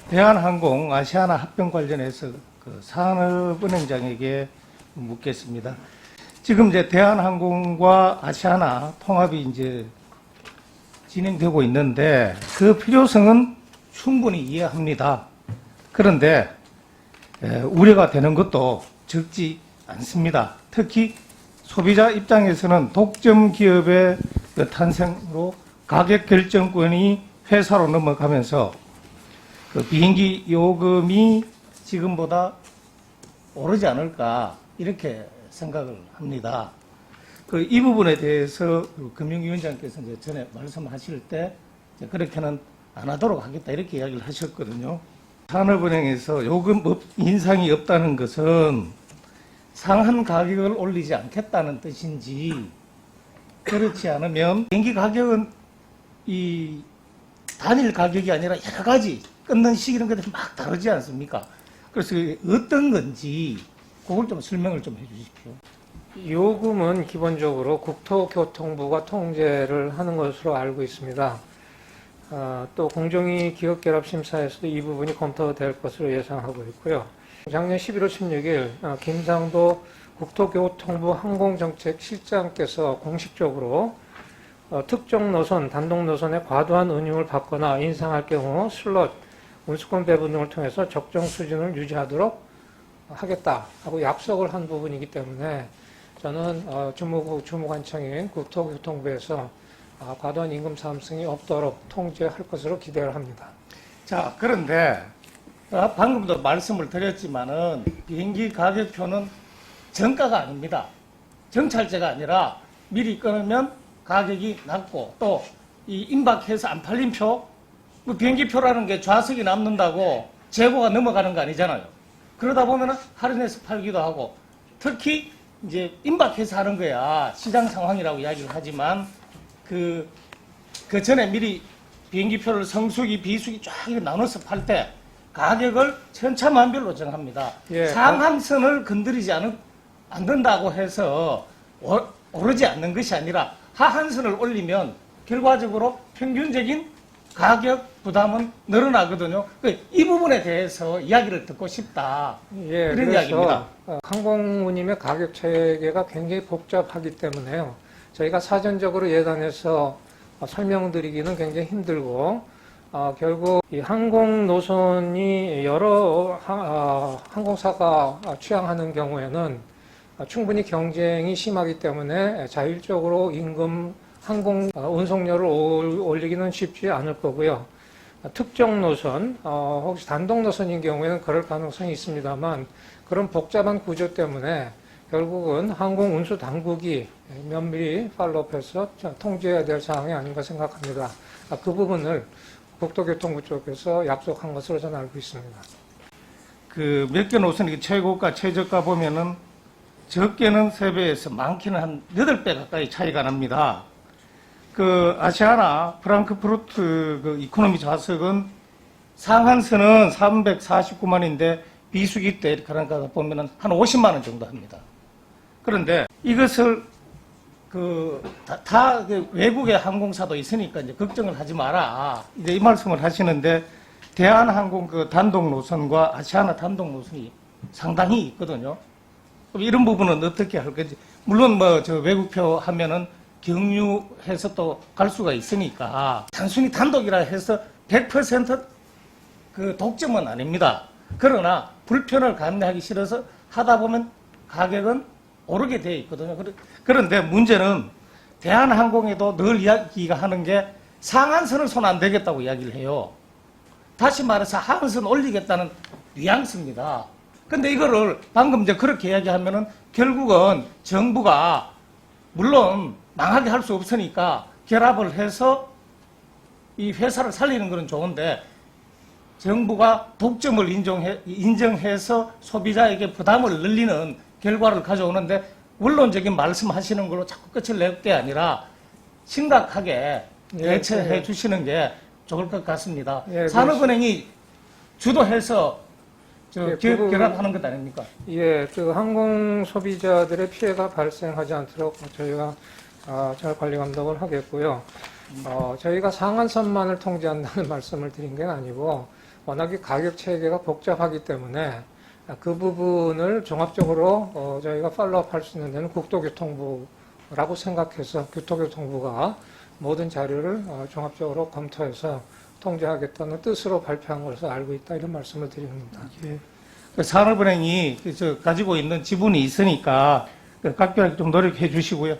대한항공 아시아나 합병 관련해서 산업은행장에게 묻겠습니다. 지금 이제 대한항공과 아시아나 통합이 이제 진행되고 있는데 그 필요성은 충분히 이해합니다. 그런데 우려가 되는 것도 적지 않습니다. 특히 소비자 입장에서는 독점 기업의 탄생으로 가격 결정권이 회사로 넘어가면서 그 비행기 요금이 지금보다 오르지 않을까 이렇게 생각을 합니다. 이 부분에 대해서 금융위원장께서 이제 전에 말씀하실 때 그렇게는 안 하도록 하겠다 이렇게 이야기를 하셨거든요. 산업은행에서 요금 인상이 없다는 것은 상한 가격을 올리지 않겠다는 뜻인지, 그렇지 않으면 비행기 가격은 이 단일 가격이 아니라 여러 가지 끊는 시기 이런 것들이 막 다르지 않습니까? 그래서 어떤 건지 그걸 좀 설명을 좀 해주십시오. 요금은 기본적으로 국토교통부가 통제를 하는 것으로 알고 있습니다. 또 공정위 기업결합심사에서도 이 부분이 검토될 것으로 예상하고 있고요. 작년 11월 16일 김상도 국토교통부 항공정책실장께서 공식적으로 특정 노선, 단독 노선의 과도한 운임을 받거나 인상할 경우 슬롯, 운수권 배분 등을 통해서 적정 수준을 유지하도록 하겠다 하고 약속을 한 부분이기 때문에 저는 주무부 주무관청인 국토교통부에서 과도한 임금 상승이 없도록 통제할 것으로 기대를 합니다. 자, 그런데 방금도 말씀을 드렸지만은 비행기 가격표는 정가가 아닙니다. 정찰제가 아니라 미리 끊으면 가격이 낮고 또 이 임박해서 안 팔린 표, 비행기표라는 게 좌석이 남는다고 재고가 넘어가는 거 아니잖아요. 그러다 보면은 할인해서 팔기도 하고, 특히 이제 임박해서 하는 거야 시장 상황이라고 이야기를 하지만 그 전에 미리 비행기표를 성수기, 비수기 쫙 나눠서 팔 때 가격을 천차만별로 정합니다. 예. 상한선을 건드리지 않는다고 해서 오르지 않는 것이 아니라 하한선을 올리면 결과적으로 평균적인 가격 부담은 늘어나거든요. 이 부분에 대해서 이야기를 듣고 싶다. 예, 이런 이야기입니다. 항공운임의 가격 체계가 굉장히 복잡하기 때문에요. 저희가 사전적으로 예단해서 설명드리기는 굉장히 힘들고 결국 이 항공 노선이 여러 항공사가 취항하는 경우에는 충분히 경쟁이 심하기 때문에 자율적으로 임금 항공 운송료를 올리기는 쉽지 않을 거고요. 특정 노선, 혹시 단독 노선인 경우에는 그럴 가능성이 있습니다만 그런 복잡한 구조 때문에 결국은 항공 운수 당국이 면밀히 팔로우해서 통제해야 될 사항이 아닌가 생각합니다. 그 부분을 국토교통부 쪽에서 약속한 것으로 저는 알고 있습니다. 몇 개 노선이 최고가, 최저가 보면은 적게는 3배에서 많게는 한 8배 가까이 차이가 납니다. 아시아나 프랑크푸르트 이코노미 좌석은 상한선은 349만인데 비수기 때 그런 거 보면은 한 50만 원 정도 합니다. 그런데 이것을 다 외국의 항공사도 있으니까 이제 걱정을 하지 마라. 이제 이 말씀을 하시는데 대한항공 단독 노선과 아시아나 단독 노선이 상당히 있거든요. 이런 부분은 어떻게 할 건지. 물론 외국표 하면은 경유해서 또 갈 수가 있으니까 단순히 단독이라 해서 100% 독점은 아닙니다. 그러나 불편을 감내하기 싫어서 하다 보면 가격은 오르게 되어 있거든요. 그런데 문제는 대한항공에도 늘 이야기가 하는 게 상한선을 손 안 대겠다고 이야기를 해요. 다시 말해서 하한선 올리겠다는 뉘앙스입니다. 근데 이거를 방금 이제 그렇게 이야기하면은 결국은 정부가 물론 망하게 할 수 없으니까 결합을 해서 이 회사를 살리는 건 좋은데 정부가 독점을 인정해서 소비자에게 부담을 늘리는 결과를 가져오는데 원론적인 말씀하시는 걸로 자꾸 끝을 낼 게 아니라 심각하게 대처해 주시는 게 좋을 것 같습니다. 산업은행이 주도해서 기업 결합하는 것 아닙니까? 예, 항공 소비자들의 피해가 발생하지 않도록 저희가 잘 관리 감독을 하겠고요. 저희가 상한선만을 통제한다는 말씀을 드린 게 아니고 워낙에 가격 체계가 복잡하기 때문에 그 부분을 종합적으로 저희가 팔로우업 할 수 있는 데는 국토교통부라고 생각해서 교토교통부가 모든 자료를 종합적으로 검토해서 통제하겠다는 뜻으로 발표한 것으로 알고 있다 이런 말씀을 드립니다. 예. 그 산업은행이 가지고 있는 지분이 있으니까 각별하게 좀 노력해 주시고요.